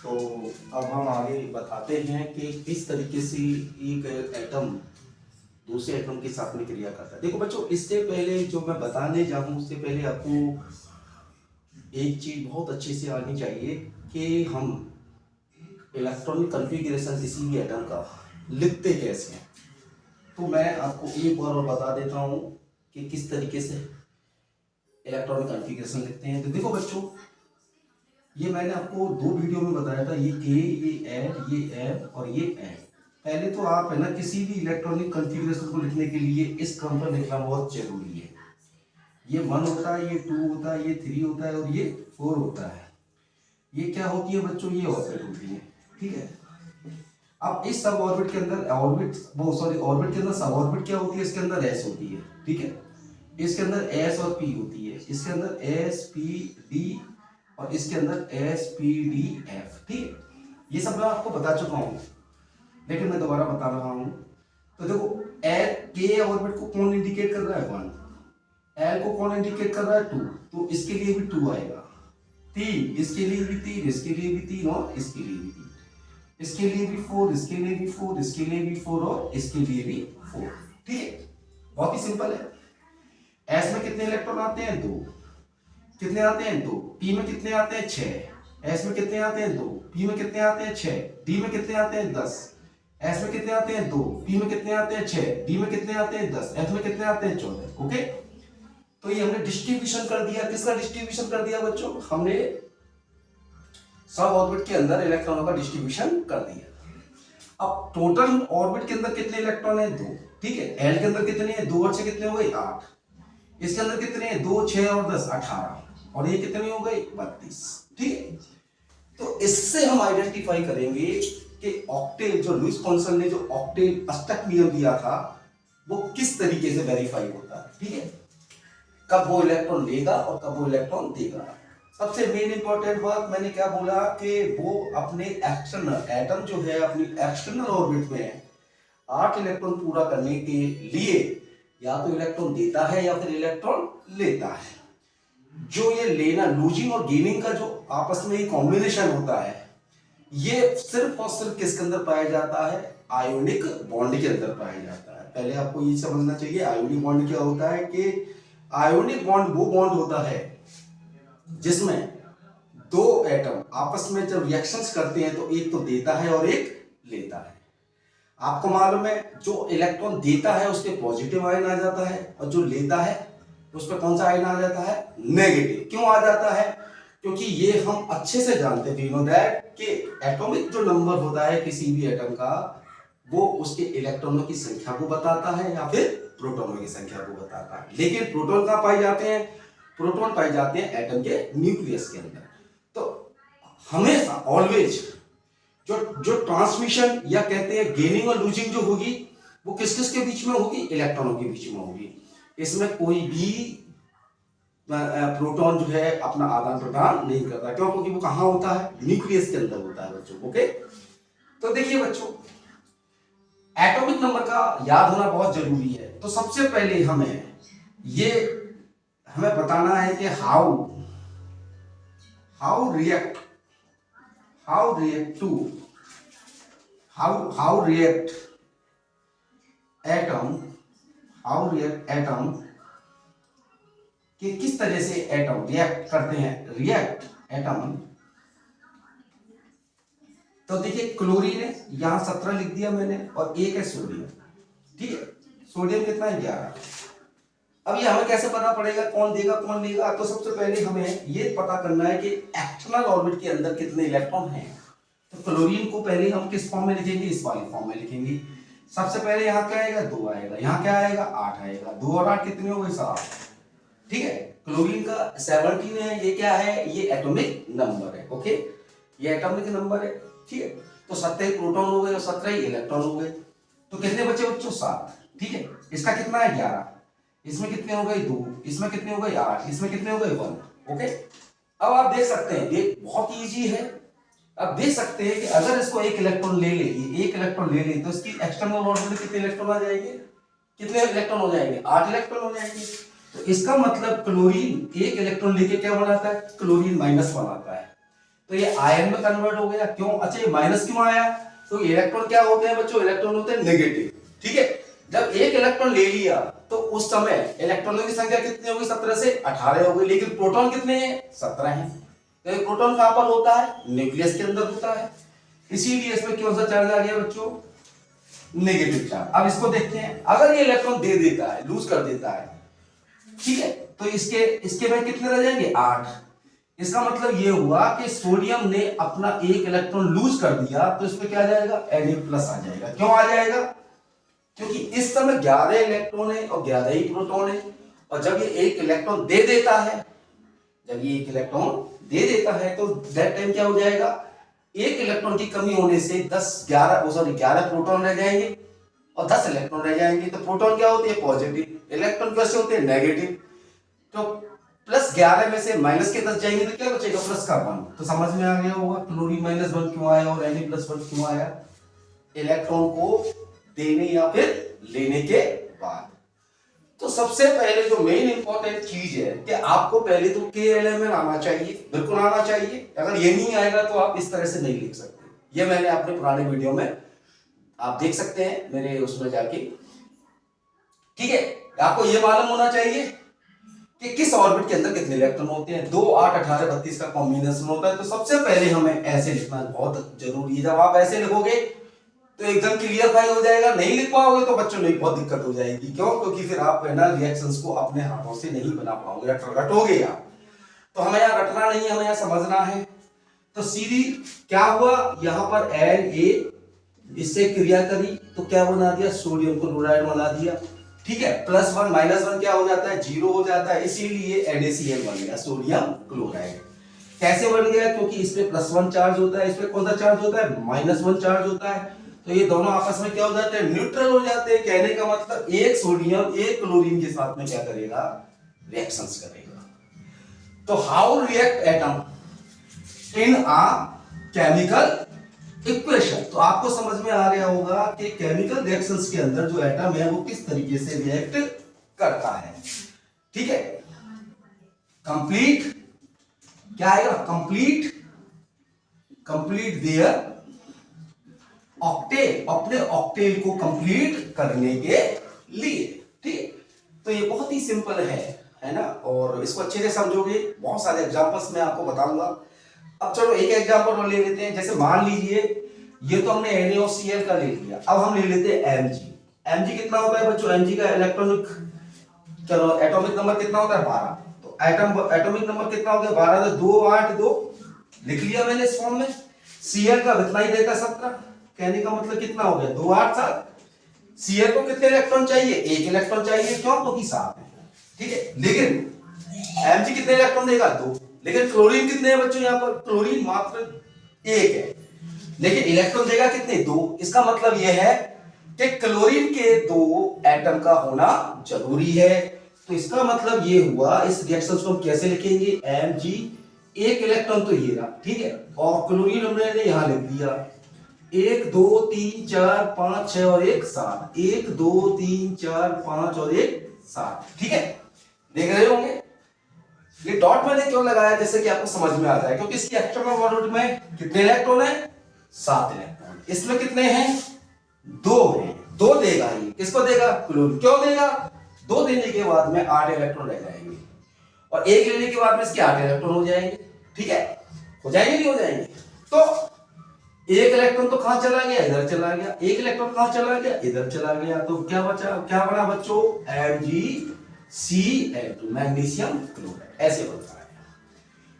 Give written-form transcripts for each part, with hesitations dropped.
तो अब हम आगे बताते हैं कि किस तरीके से एक एटम दूसरे एटम के साथ में क्रिया करता है। देखो बच्चों, इससे पहले जो मैं बताने जाऊँ उससे पहले आपको एक चीज बहुत अच्छे से आनी चाहिए कि हम इलेक्ट्रॉनिक कॉन्फ़िगरेशन किसी भी एटम का लिखते कैसे हैं। तो मैं आपको एक बार और बता देता हूँ कि किस तरीके से इलेक्ट्रॉनिक कॉन्फ़िगरेशन लिखते हैं। तो देखो बच्चों, ये मैंने आपको 2 वीडियो में बताया था, ये के, ये एड, ये एम और ये एड। पहले तो आप है ना किसी भी इलेक्ट्रॉनिक कॉन्फ़िगरेशन को लिखने के लिए इस क्रम पर लिखना बहुत जरूरी है। ये 1 होता है, ये 2 होता है, ये 3 होता है और ये 4 होता है। ये क्या होती है बच्चों, ये ऑर्बिट होती है। ठीक है। अब इस सब ऑर्बिट के अंदर ऑर्बिट के अंदर सब ऑर्बिट क्या होती है, इसके अंदर एस होती है। ठीक है। इसके अंदर एस और पी होती है, इसके अंदर एस पी डी और इसके अंदर एस पी डी एफ। ठीक है। ये सब मैं आपको बता चुका हूं, लेकिन मैं दोबारा बता रहा हूं। तो देखो, के ऑर्बिट को कौन इंडिकेट कर रहा है, 1। एल को कौन इंडिकेट कर रहा है, 2। तो इसके लिए भी 2 आएगा। 3, इसके लिए भी 3, इसके लिए भी 3 और इसके लिए भी 3, इसके लिए भी 4, इसके लिए भी 4, इसके लिए भी 4 और इसके लिए भी 4। ठीक है। बहुत ही सिंपल है। एस में कितने इलेक्ट्रॉन आते हैं, 2। कितने आते हैं, 2। पी में कितने आते हैं, 6। एस में कितने आते हैं, 2। पी में कितने आते हैं, 6। डी में कितने आते हैं, 10। एस में कितने आते हैं, 2। पी में कितने आते हैं, 6। डी में कितने आते हैं, 10। एफ में कितने आते हैं, 14। ओके। तो ये हमने डिस्ट्रीब्यूशन कर दिया। किसका डिस्ट्रीब्यूशन कर दिया बच्चों, हमने सब ऑर्बिट के अंदर इलेक्ट्रॉनों का डिस्ट्रीब्यूशन कर दिया। अब टोटल ऑर्बिट के अंदर कितने इलेक्ट्रॉन है, 2। ठीक है। एल के अंदर कितने हैं, 2 और 6 कितने हो गए, 8। इसके अंदर कितने हैं, 2, 6 और 10, 18। और ये कितने हो गए, 32। ठीक है। तो इससे हम आइडेंटिफाई करेंगे कि ऑक्टेव, जो लुईस पॉइंसन ने जो ऑक्टेव अष्टक नियम दिया था, वो किस तरीके से वेरीफाई होता है। ठीक है। कब वो इलेक्ट्रॉन लेगा और कब वो इलेक्ट्रॉन देगा। सबसे मेन इंपॉर्टेंट बात मैंने क्या बोला कि वो अपने एक्सटर्नल एटम जो है अपनी एक्सटर्नल ऑर्बिट में 8 इलेक्ट्रॉन पूरा करने के लिए या तो इलेक्ट्रॉन देता है या फिर इलेक्ट्रॉन लेता है। जो ये लेना, लूजिंग और गेनिंग का जो आपस में कॉम्बिनेशन होता है, ये सिर्फ और सिर्फ किसके अंदर पाया जाता है, आयोनिक बॉन्ड के अंदर पाया जाता है। पहले आपको ये समझना चाहिए आयोनिक बॉन्ड क्या होता है, कि आयोनिक बॉन्ड वो बॉन्ड होता है जिसमें 2 एटम आपस में जब रिएक्शंस करते हैं तो एक तो देता है और एक लेता है। आपको मालूम है, जो इलेक्ट्रॉन देता है उस पर पॉजिटिव आयन आ जाता है और जो लेता है उस पर कौन सा आयन आ जाता है, नेगेटिव। क्यों आ जाता है, क्योंकि ये हम अच्छे से जानते हैं, वी नो दैट, कि एटॉमिक जो नंबर होता है किसी भी एटम का, वो उसके इलेक्ट्रॉनों की संख्या को बताता है या फिर प्रोटॉनों की संख्या को बताता है। लेकिन प्रोटॉन कहाँ पाए जाते हैं, प्रोटॉन पाए जाते हैं एटम के न्यूक्लियस के अंदर। तो हमेशा ऑलवेज जो ट्रांसमिशन या कहते हैं गेनिंग और लूजिंग जो होगी, वो किस किस के बीच में होगी, इलेक्ट्रॉनों के बीच में होगी। इसमें कोई भी प्रोटॉन जो है अपना आदान प्रदान नहीं करता। क्यों, क्योंकि वो कहां होता है, न्यूक्लियस के अंदर होता है बच्चों। ओके। तो देखिए बच्चों, एटॉमिक नंबर का याद होना बहुत जरूरी है। तो सबसे पहले हमें बताना है कि हाउ रिएक्ट एटम कि किस तरह से एटम रिएक्ट करते हैं, एटम। तो देखिए, क्लोरीन है, यहां 17 लिख दिया मैंने, और एक है सोडियम। ठीक है। सोडियम कितना है, 11। अब ये हमें कैसे पता पड़ेगा कौन देगा कौन लेगा। तो सबसे पहले हमें ये पता करना है कि एक्सटर्नल ऑर्बिट के अंदर कितने इलेक्ट्रॉन हैं। तो क्लोरीन को पहले हम किस फॉर्म में लिखेंगे, इस वाली फॉर्म में लिखेंगे। सबसे पहले यहाँ क्या आएगा, 2 आएगा। यहाँ क्या आएगा, 8 आएगा। 2 और 8 कितने हो गए, 7। ठीक है। क्लोरीन का 17 है। ये क्या है, ये एटॉमिक नंबर है। ओके, ये एटॉमिक नंबर है। ठीक है। तो 17 प्रोटॉन हो गए और 17 इलेक्ट्रॉन हो गए। तो कितने बचे बच्चों, 7। ठीक है। इसका कितना है, 11। इसमें कितने हो गए, 2। इसमें कितने हो गए, 8। इसमें कितने हो गए, 1। ओके। अब आप देख सकते हैं, बहुत इजी है। अब देख सकते हैं कि अगर इसको एक इलेक्ट्रॉन ले ले, एक इलेक्ट्रॉन ले ले, तो इसकी एक्सटर्नल ऑर्बिट में कितने इलेक्ट्रॉन आ जाएंगे, कितने इलेक्ट्रॉन हो जाएंगे, 8 इलेक्ट्रॉन हो जाएंगे। तो इसका मतलब क्लोरीन एक इलेक्ट्रॉन लेके क्या बनाता है, क्लोरीन -1 आता है। तो ये आयन में कन्वर्ट हो गया। क्यों? अच्छा ये माइनस क्यों आया? तो इलेक्ट्रॉन क्या होते हैं बच्चों? इलेक्ट्रॉन होते हैं नेगेटिव। ठीक है, जब एक इलेक्ट्रॉन ले लिया तो उस समय इलेक्ट्रॉनों की संख्या कितनी होगी? 17 से 18 हो गई, लेकिन प्रोटॉन कितने हैं? 17 हैं। तो प्रोटॉन कहां पर होता है? न्यूक्लियस के अंदर होता है, इसीलिए इसमें कौन सा चार्ज आ गया बच्चों? Negative charge. अब इसको देखते हैं, अगर ये इलेक्ट्रॉन दे देता है, लूज कर देता है, ठीक है, तो इसके में कितने रह जाएंगे? 8। इसका मतलब ये हुआ कि सोडियम ने अपना एक इलेक्ट्रॉन लूज कर दिया, तो इसमें क्या आ जाएगा? Na+ आ जाएगा। क्यों आ जाएगा? क्योंकि इस समय 11 इलेक्ट्रॉन है और 11 ही प्रोटॉन है, और जब ये एक इलेक्ट्रॉन दे देता है, जब ये एक इलेक्ट्रॉन दे देता है तो दैट टाइम क्या हो जाएगा? एक इलेक्ट्रॉन की कमी होने से 11 प्रोटॉन रह जाएंगे और 10 इलेक्ट्रॉन रह जाएंगे। तो प्रोटॉन क्या होती है? पॉजिटिव, इलेक्ट्रॉन कैसे होते हैं? नेगेटिव। तो +11 में से -10 जाएंगे तो क्या बचेगा? +1। तो समझ में आ गया होगा क्लोरीन -1 क्यों आया और Na+1 क्यों आया? इलेक्ट्रॉन को देने या फिर लेने के बाद। तो सबसे पहले जो मेन इंपॉर्टेंट चीज है कि आपको पहले तो KLMN आना चाहिए, बिल्कुल आना चाहिए। अगर ये नहीं आएगा तो आप इस तरह से नहीं लिख सकते। ये मैंने अपने पुराने वीडियो में आप देख सकते हैं, मेरे उसमें जाके। ठीक है, आपको ये मालूम होना चाहिए कि किस ऑर्बिट के अंदर कितने इलेक्ट्रॉन होते हैं। 2, 8, 18, 32 का कॉम्बिनेशन होता है। तो सबसे पहले हमें ऐसे लिखना बहुत जरूरी है। जब आप ऐसे लिखोगे तो एकदम क्लियर फाइल हो जाएगा। नहीं लिख पाओगे तो बच्चों में बहुत दिक्कत हो जाएगी। क्यों? क्योंकि फिर आप है ना रिएक्शंस को अपने हाथों से नहीं बना पाओगे, रटोगे आप। तो हमें यहाँ रटना नहीं है, हमें यहाँ समझना है। तो सीधी क्या हुआ? यहाँ पर Na इससे क्रिया करी तो क्या बना दिया? सोडियम क्लोराइड बना दिया। ठीक है, +1 -1 क्या हो जाता है? 0 हो जाता है, इसीलिए NaCl बन गया, सोडियम क्लोराइड। कैसे बन गया? क्योंकि इसमें +1 चार्ज होता है, इसमें कौन सा चार्ज होता है? -1 चार्ज होता है। तो ये दोनों आपस में क्या हो जाते हैं? न्यूट्रल हो जाते हैं। कहने का मतलब एक सोडियम एक क्लोरीन के साथ में क्या करेगा? रिएक्शंस करेगा। तो how react atom in a chemical equation? तो आपको समझ में आ गया होगा कि केमिकल रिएक्शंस के अंदर जो एटम है वो किस तरीके से रिएक्ट करता है। ठीक है, कंप्लीट क्या आएगा? कंप्लीट देयर ऑक्टेल, अपने ऑक्टेल को कंप्लीट करने के लिए। ठीक, तो ये बहुत ही सिंपल है ना, और इसको अच्छे से समझोगे। बहुत सारे एग्जांपल्स मैं आपको बताऊंगा। अब चलो एक एग्जांपल और ले लेते हैं। जैसे मान लीजिए ये तो हमने NaCl का ले लिया, अब हम ले लेते हैं Mg कितना होता है बच्चों? Mg का इलेक्ट्रॉनिक चलो एटॉमिक नंबर कितना होता है? 12। तो एटॉमिक नंबर कितना हो गया? 12 तो 2, 8, 2 लिख लिया मैंने इस फॉर्म में। Cl का इतना ही देता 17। कहने का मतलब कितना हो गया? 2, 8, 7। Cl को कितने इलेक्ट्रॉन चाहिए? 1 इलेक्ट्रॉन चाहिए। क्यों? क्योंकि 7 है। ठीक है, लेकिन Mg कितने इलेक्ट्रॉन देगा? 2। लेकिन क्लोरीन कितने हैं बच्चों? यहाँ पर क्लोरीन मात्र 1 है, लेकिन इलेक्ट्रॉन देगा कितने? 2। इसका मतलब यह है कि क्लोरीन के 2 एटम का होना जरूरी है। तो इसका मतलब ये हुआ, इस रिएक्शन को हम कैसे लिखेंगे? Mg 1 इलेक्ट्रॉन तो ये रहा, ठीक है, और क्लोरीन हमने यहां लिख दिया 1, 2, 3, 4, 5, 6 और 1, 7। 1, 2, 3, 4, 5 और 1, 7। ठीक है, देख रहे होंगे। ये डॉट मैंने क्यों लगाया? जैसे कि आपको समझ में आ जाए, क्योंकि इसकी एक्सटर्नल ऑर्बिट में कितने इलेक्ट्रॉन है? 7 इलेक्ट्रॉन। इसमें कितने हैं? 2 हैं। 2 देगा ये, किसको देगा? क्लोरीन। क्यों देगा? 2 देने के बाद में 8 इलेक्ट्रॉन रह जाएंगे, और 1 लेने के बाद में इसके 8 इलेक्ट्रॉन हो जाएंगे। ठीक है, हो जाएंगे नहीं हो जाएंगे? तो 1 इलेक्ट्रॉन तो कहां चला गया? इधर चला गया। 1 इलेक्ट्रॉन कहां चला गया? इधर चला गया। तो क्या बचा? क्या बना बच्चों? MgCl2, magnesium chloride. ऐसे बनता है।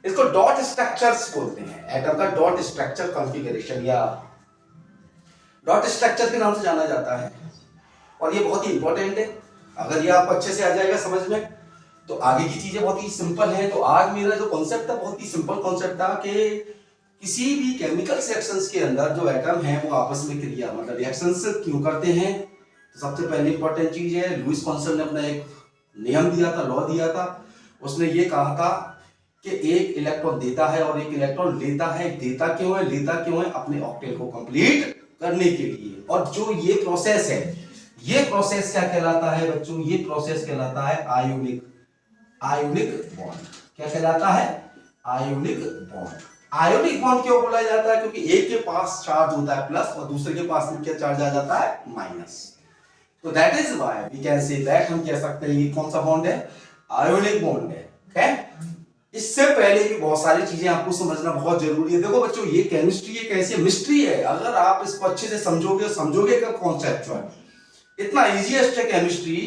इसको डॉट स्ट्रक्चर्स बोलते हैं। एटम का डॉट स्ट्रक्चर कॉन्फ़िगरेशन या डॉट स्ट्रक्चर के नाम से जाना जाता है, और ये बहुत ही इंपॉर्टेंट है। अगर ये आपको अच्छे से आ जाएगा समझ में, तो आगे की चीजें बहुत ही सिंपल हैं। तो आज मेरा जो कॉन्सेप्ट था बहुत ही सिंपल कॉन्सेप्ट था कि किसी भी केमिकल रिएक्शंस के अंदर जो एटम है वो आपस में क्रिया मतलब रिएक्शंस क्यों करते हैं। तो सबसे पहली इंपॉर्टेंट चीज है, लुईस पॉन्सल ने अपना एक नियम दिया था, लॉ दिया था। उसने ये कहा था कि 1 इलेक्ट्रॉन देता है और 1 इलेक्ट्रॉन लेता है। देता क्यों है? लेता क्यों है? अपने ऑक्टेल को कंप्लीट करने के लिए। और जो ये प्रोसेस है, ये प्रोसेस क्या कहलाता है बच्चों? ये प्रोसेस कहलाता है आयोनिक बॉन्ड। क्या कहलाता है? Ionic bond. आयोनिक बॉन्ड क्यों बोला जाता है? क्योंकि एक के पास चार्ज होता है प्लस और दूसरे के पास में क्या चार्ज आ जाता है? माइनस। तो that is why we can say that, हम कह सकते हैं ये कौन सा बॉन्ड है? आयोनिक बॉन्ड है। ओके, इससे पहले भी बहुत सारी चीजें आपको समझना बहुत जरूरी है। देखो बच्चों, ये केमिस्ट्री एक ऐसी मिस्ट्री है, अगर आप इसको अच्छे से समझोगे का कॉन्सेप्चुअल, इतना इजीएस्ट है केमिस्ट्री।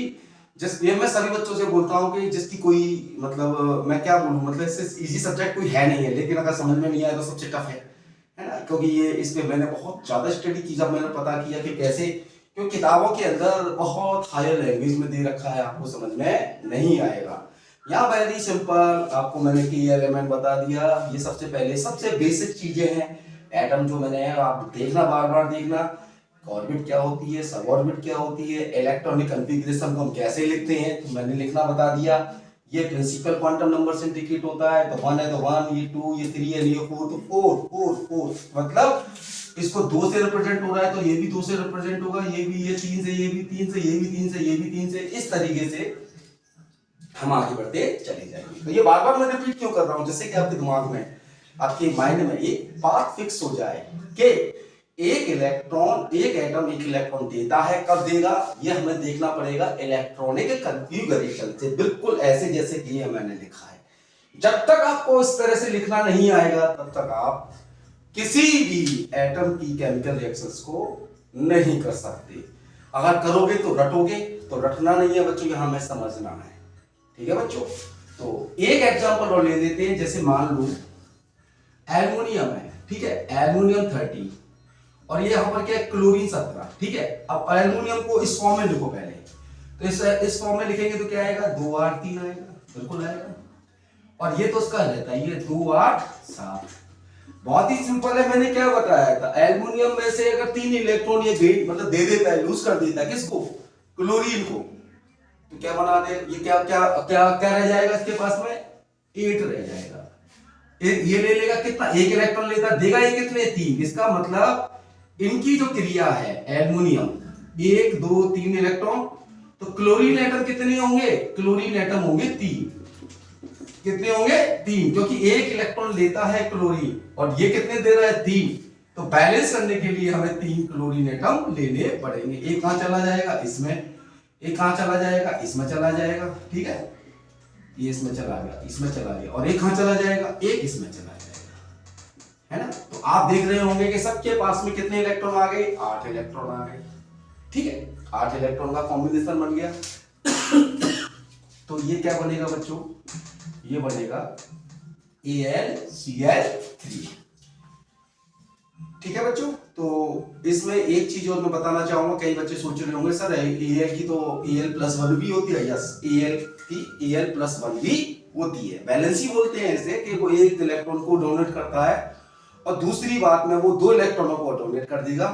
ये मैं सभी बच्चों से बोलता हूँ कि जिसकी कोई मतलब मैं क्या बोलूँ, मतलब इससे इजी सब्जेक्ट कोई है नहीं है, लेकिन अगर समझ में नहीं आया तो सबसे टफ है ना? क्योंकि ये इस पे मैंने बहुत ज्यादा स्टडी की, जब मैंने पता किया कि कैसे, क्योंकि किताबों के अंदर बहुत हायर लैंग्वेज में दे रखा है, आपको समझ में नहीं आएगा। यहाँ वेरी सिंपल आपको मैंने की एलिमेंट बता दिया। ये सबसे पहले सबसे बेसिक चीजें हैं एटम जो मैंने, आप देखना, बार बार देखना, ऑर्बिट क्या होती है, सब ऑर्बिट क्या होती है, इलेक्ट्रॉनिक कॉन्फ़िगरेशन को हम कैसे लिखते हैं तो मैंने लिखना बता दिया। ये प्रिंसिपल क्वांटम नंबर से इंडिकेट होता है, तो 1 है तो 1, ये 2, ये 3 है, ये 4, तो 4 मतलब इसको 2 से रिप्रेजेंट हो रहा है तो ये भी 2 से रिप्रेजेंट होगा, ये भी, ये 3 से, ये भी 3 से, ये भी 3 से, ये भी 3 से, इस तरीके से हम आगे बढ़ते चले जाएंगे। तो ये बार बार मैं रिपीट क्यों कर रहा हूं? जिससे कि आपके दिमाग में, आपके माइंड में एक बात फिक्स हो जाए कि एक इलेक्ट्रॉन, एक एटम एक इलेक्ट्रॉन देता है, कब देगा ये हमें देखना पड़ेगा इलेक्ट्रॉनिक कॉन्फ़िगरेशन से, बिल्कुल ऐसे जैसे कि ये मैंने लिखा है। जब तक आपको इस तरह से लिखना नहीं आएगा तब तक आप किसी भी एटम की केमिकल रिएक्शंस को नहीं कर सकते। अगर करोगे तो रटोगे, तो रटना नहीं है बच्चों, यहां हमें समझना है। ठीक है बच्चों, तो एक एग्जांपल और ले लेते हैं। जैसे मान लो एल्युमिनियम है, ठीक है, एल्युमिनियम 30 और ये यहां पर क्या है? क्लोरीन 17। ठीक है, अब एल्युमिनियम को इस फॉर्म में लिखो पहले, तो इस फॉर्म में लिखेंगे तो क्या आएगा? 2 8 3 आएगा, बिल्कुल आएगा। और ये तो उसका रहता है, ये 2 8 7। बहुत ही सिंपल है, मैंने क्या बताया था, एल्युमिनियम में से अगर 3 इलेक्ट्रॉन ये मतलब दे देता है, लूज कर देता है, किसको? क्लोरीन को, तो क्या बना दे, ये क्या क्या क्या क्या रह जाएगा इसके पास में? 8 रह जाएगा। ये ले लेगा कितना? 1 इलेक्ट्रॉन लेता, देगा ये कितने? 3। इसका मतलब इनकी जो क्रिया है एल्युमिनियम 1 2 3 इलेक्ट्रॉन, तो क्लोरीन एटम कितने होंगे? क्लोरीन एटम होंगे 3। कितने होंगे? 3, क्योंकि 1 इलेक्ट्रॉन लेता है क्लोरीन और ये कितने दे रहा है? 3। तो बैलेंस करने के लिए हमें 3 क्लोरीन एटम लेने पड़ेंगे। एक कहां चला जाएगा? इसमें। एक कहां चला जाएगा? इसमें चला जाएगा। ठीक है, ये इसमें चला गया, इसमें चला गया, और एक कहां चला जाएगा? एक इसमें चला जाएगा, है ना? तो आप देख रहे होंगे कि सबके पास में कितने इलेक्ट्रॉन आ गए? 8 इलेक्ट्रॉन आ गए। ठीक है, 8 इलेक्ट्रॉन का कॉम्बिनेशन बन गया। तो ये क्या बनेगा बच्चों? ये बनेगा AlCl3। ठीक है बच्चों, तो इसमें एक चीज और मैं बताना चाहूंगा, कई बच्चे सोच रहे होंगे सर Al की तो Al+1 भी होती है। यस, Al की Al+1 भी होती है। वैलेंसी बोलते हैं इसे, कि वो एक इलेक्ट्रॉन को डोनेट करता है और दूसरी बात में वो 2 इलेक्ट्रॉनों को डोनेट कर देगा,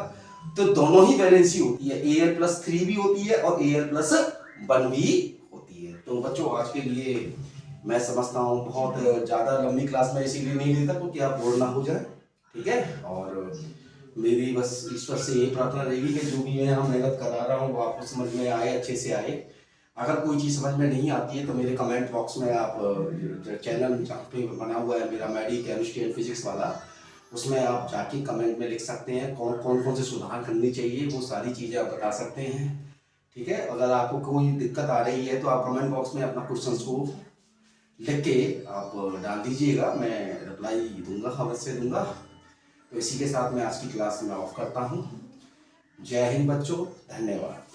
तो दोनों ही वैलेंसी होती है। Al+3 भी होती है और Al+1 भी होती है। तो बच्चों आज के लिए मैं समझता हूँ बहुत ज्यादा लंबी क्लास में इसीलिए नहीं लेता क्योंकि आप बोर ना हो जाए। ठीक है, और मेरी बस ईश्वर से यही प्रार्थना रहेगी कि जो भी मैं यहाँ मेहनत करा रहा हूँ वो आपको समझ में आए, अच्छे से आए। अगर कोई चीज़ समझ में नहीं आती है तो मेरे कमेंट बॉक्स में आप चैनल जहाँ पे बना हुआ है मेरा मैडी केमिस्ट्री एंड फिजिक्स वाला, उसमें आप जाके कमेंट में लिख सकते हैं कौन से सुधार करनी चाहिए, वो सारी चीज़ें आप बता सकते हैं। ठीक है, अगर आपको कोई दिक्कत आ रही है तो आप कमेंट बॉक्स में अपना क्वेश्चन को लिख के आप डाल दीजिएगा, मैं रिप्लाई दूंगा, अवश्य दूंगा। तो इसी के साथ मैं आज की क्लास में ऑफ करता हूँ। जय हिंद बच्चों, धन्यवाद।